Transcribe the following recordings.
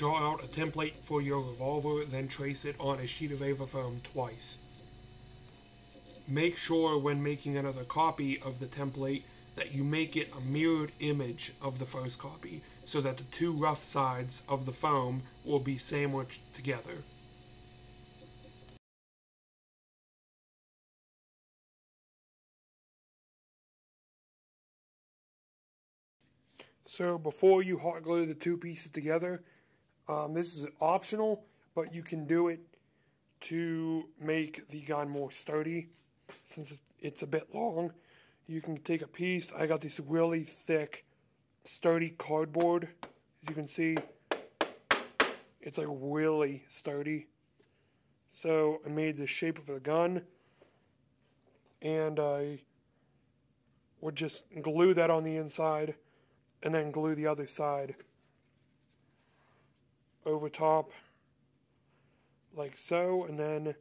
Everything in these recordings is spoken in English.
Draw out a template for your revolver, then trace it on a sheet of Ava foam twice. Make sure when making another copy of the template that you make it a mirrored image of the first copy, so that the two rough sides of the foam will be sandwiched together. So before you hot glue the two pieces together, this is optional, but you can do it to make the gun more sturdy. Since it's a bit long, you can take a piece. I got this really thick, sturdy cardboard. As you can see, it's like really sturdy. So I made the shape of the gun, and I would just glue that on the inside, and then glue the other side over top, like so, and then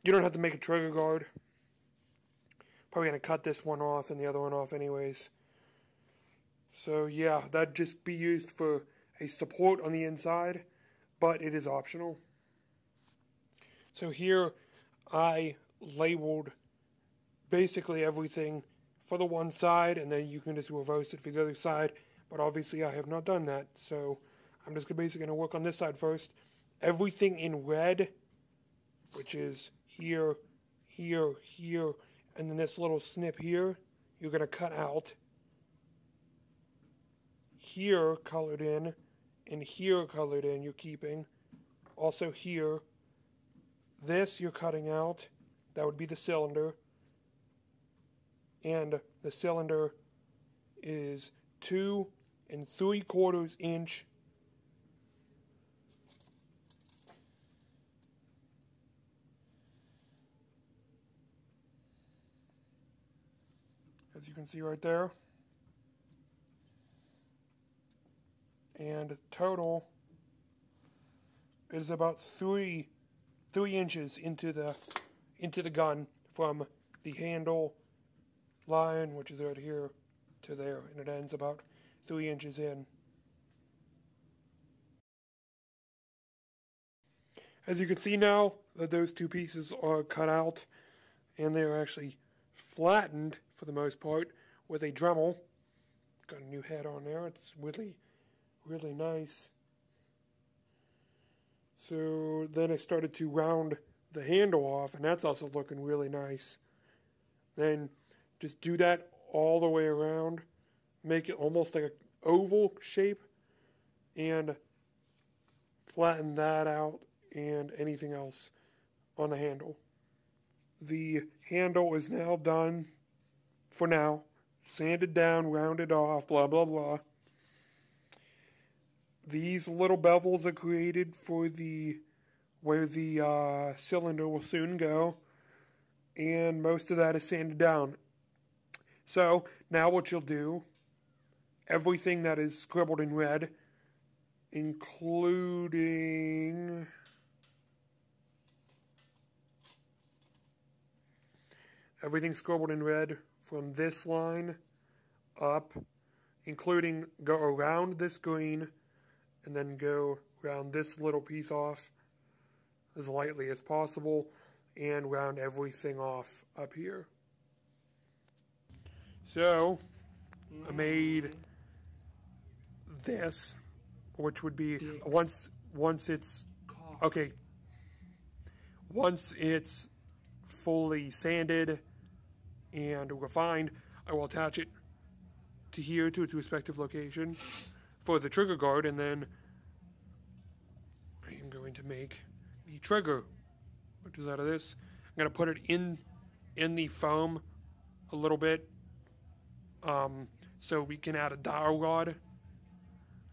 you don't have to make a trigger guard. Probably going to cut this one off and the other one off anyways. So yeah, that'd just be used for a support on the inside, but it is optional. So here I labeled basically everything for the one side, and then you can just reverse it for the other side, but obviously I have not done that, so I'm just basically going to work on this side first. Everything in red, which is here, here, here, and then this little snip here, you're going to cut out. Here colored in, and here colored in you're keeping. Also here, this you're cutting out. That would be the cylinder. And the cylinder is 2 3/4 inch. As you can see right there. And total is about 3 inches into the gun from the handle line, which is right here, to there, and it ends about 3 inches in. As you can see now that those two pieces are cut out, and they are actually flattened for the most part with a Dremel. Got a new head on there. It's really, really nice. So then I started to round the handle off, and that's also looking really nice. Then just do that all the way around, make it almost like an oval shape, and flatten that out and anything else on the handle. The handle is now done for now. Sanded down, rounded off, blah, blah, blah. These little bevels are created for where the cylinder will soon go, and most of that is sanded down. So now what you'll do, everything that is scribbled in red, including everything scribbled in red from this line up, including go around this green and then go round this little piece off as lightly as possible and round everything off up here. So I made this, which would be once it's fully sanded and refined, I will attach it to here to its respective location for the trigger guard, and then I am going to make the trigger, which is out of this. I'm going to put it in the foam a little bit, so we can add a dowel rod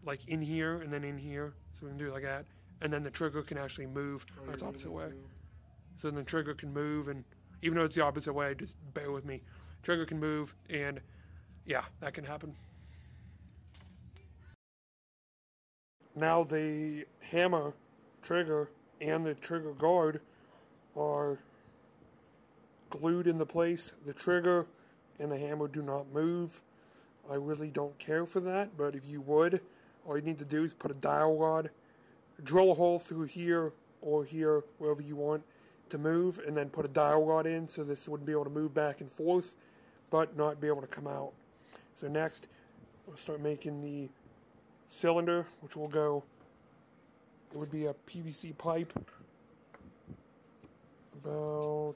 like in here and then in here, so we can do it like that, and then the trigger can actually move. That's the opposite way. So then the trigger can move, and even though it's the opposite way, just bear with me. Trigger can move, and yeah, that can happen. Now the hammer trigger and the trigger guard are glued into place. The trigger and the hammer do not move. I really don't care for that, but if you would, all you need to do is put a dowel rod drill a hole through here or here, wherever you want to move, and then put a dowel rod in so this would be able to move back and forth, but not be able to come out. So next, we'll start making the cylinder, which will go, it would be a PVC pipe, about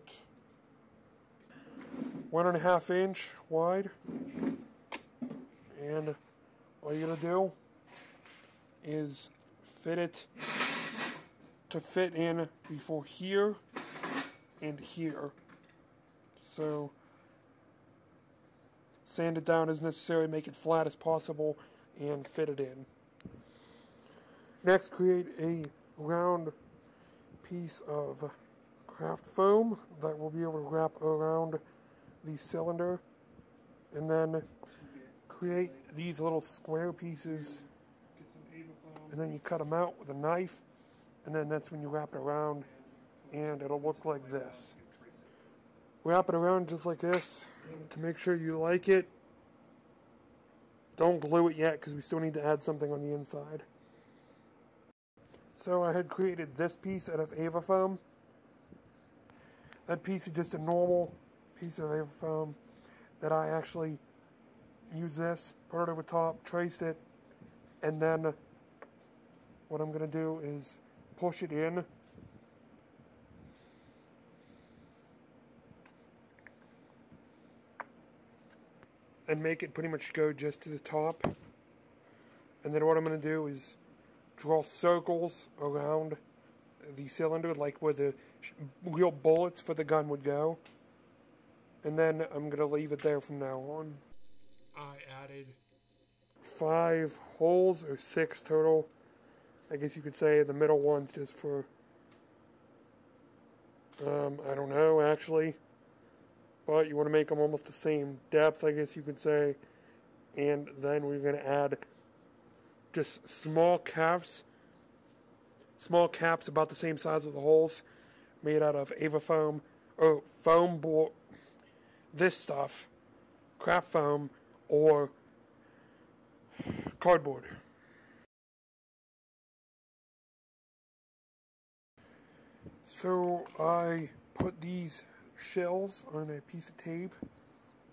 1.5 inch wide, and all you're going to do is fit it to fit in before here and here. So sand it down as necessary, make it flat as possible, and fit it in. Next, create a round piece of craft foam that will be able to wrap around the cylinder, and then create these little square pieces, and then you cut them out with a knife, and then that's when you wrap it around, and it'll look like this. Wrap it around just like this to make sure you like it. Don't glue it yet because we still need to add something on the inside. So I had created this piece out of Ava foam. That piece is just a normal piece of Ava foam that I actually use this, put it over top, traced it, and then what I'm going to do is push it in. And make it pretty much go just to the top. And then what I'm going to do is draw circles around the cylinder, like where the real bullets for the gun would go. And then I'm going to leave it there from now on. I added 5 holes, or 6 total. I guess you could say the middle one's just for, I don't know actually. But you want to make them almost the same depth, I guess you could say. And then we're going to add just small caps about the same size as the holes, made out of Ava foam, or foam board, this stuff, craft foam, or cardboard. So I put these shells on a piece of tape,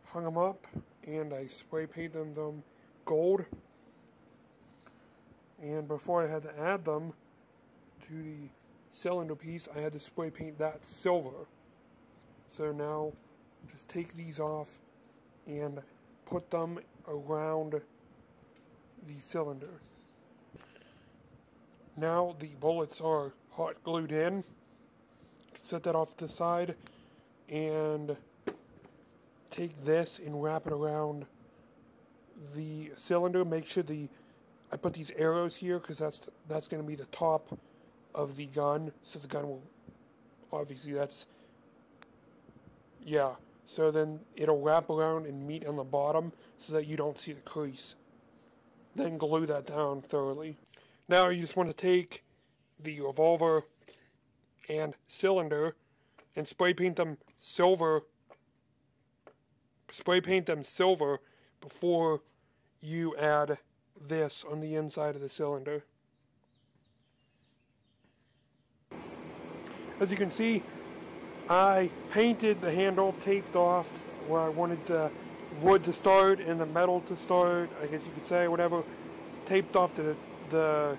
hung them up, and I spray painted them gold. And before I had to add them to the cylinder piece, I had to spray paint that silver. So now just take these off and put them around the cylinder. Now the bullets are hot glued in. Set that off to the side and take this and wrap it around the cylinder. Make sure I put these arrows here because that's going to be the top of the gun. So the gun will, obviously yeah. So then it'll wrap around and meet on the bottom so that you don't see the crease. Then glue that down thoroughly. Now you just want to take the revolver and cylinder and spray paint them silver. Spray paint them silver before you add this on the inside of the cylinder. As you can see, I painted the handle, taped off where I wanted the wood to start and the metal to start, I guess you could say, whatever. Taped off to the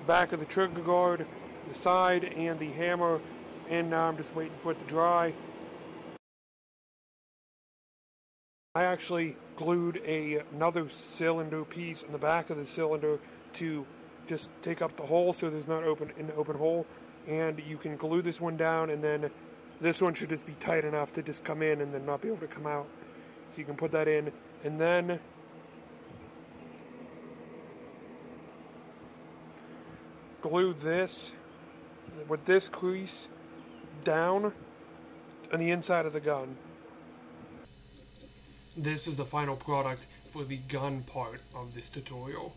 back of the trigger guard, the side, and the hammer, and now I'm just waiting for it to dry. I actually glued another cylinder piece in the back of the cylinder to just take up the hole so there's not an open hole, and you can glue this one down, and then this one should just be tight enough to just come in and then not be able to come out. So you can put that in, and then glue this with this crease down on the inside of the gun. This is the final product for the gun part of this tutorial.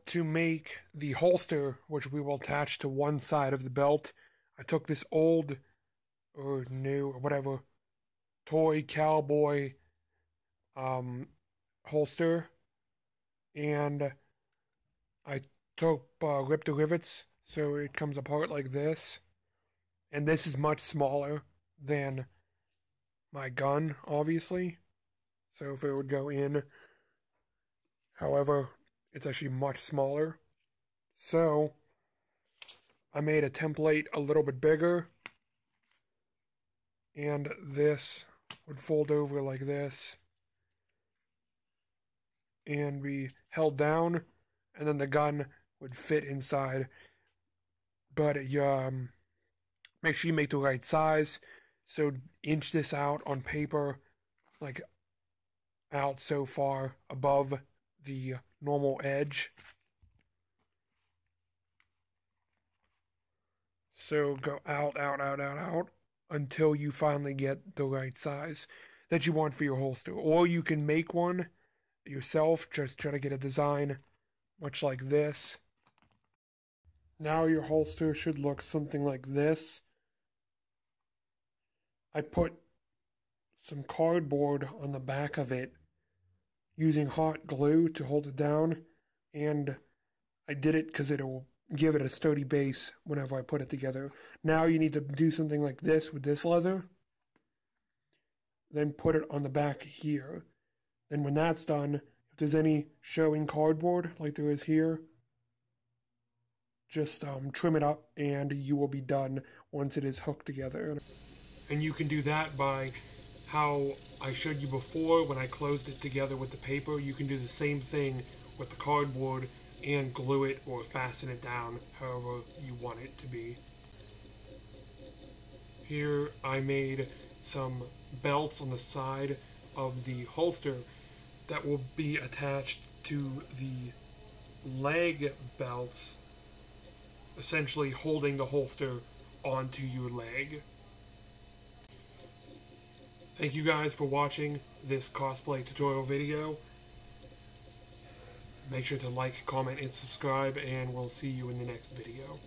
To make the holster, which we will attach to one side of the belt, I took this old, or new, or whatever, toy cowboy holster, and I ripped the rivets so it comes apart like this. And this is much smaller than my gun, obviously. So if it would go in, however, it's actually much smaller. So I made a template a little bit bigger. And this would fold over like this. And be held down. And then the gun would fit inside. But make sure you make the right size. So inch this out on paper, like out so far above the normal edge. So go out, out, out, out, out until you finally get the right size that you want for your holster. Or you can make one yourself, just try to get a design much like this. Now your holster should look something like this. I put some cardboard on the back of it using hot glue to hold it down, and I did it because it'll give it a sturdy base whenever I put it together. Now you need to do something like this with this leather, then put it on the back here. Then when that's done, if there's any showing cardboard like there is here, just trim it up and you will be done once it is hooked together. And you can do that by how I showed you before when I closed it together with the paper. You can do the same thing with the cardboard and glue it or fasten it down however you want it to be. Here I made some belts on the side of the holster that will be attached to the leg belts, essentially holding the holster onto your leg. Thank you guys for watching this cosplay tutorial video. Make sure to like, comment, and subscribe, and we'll see you in the next video.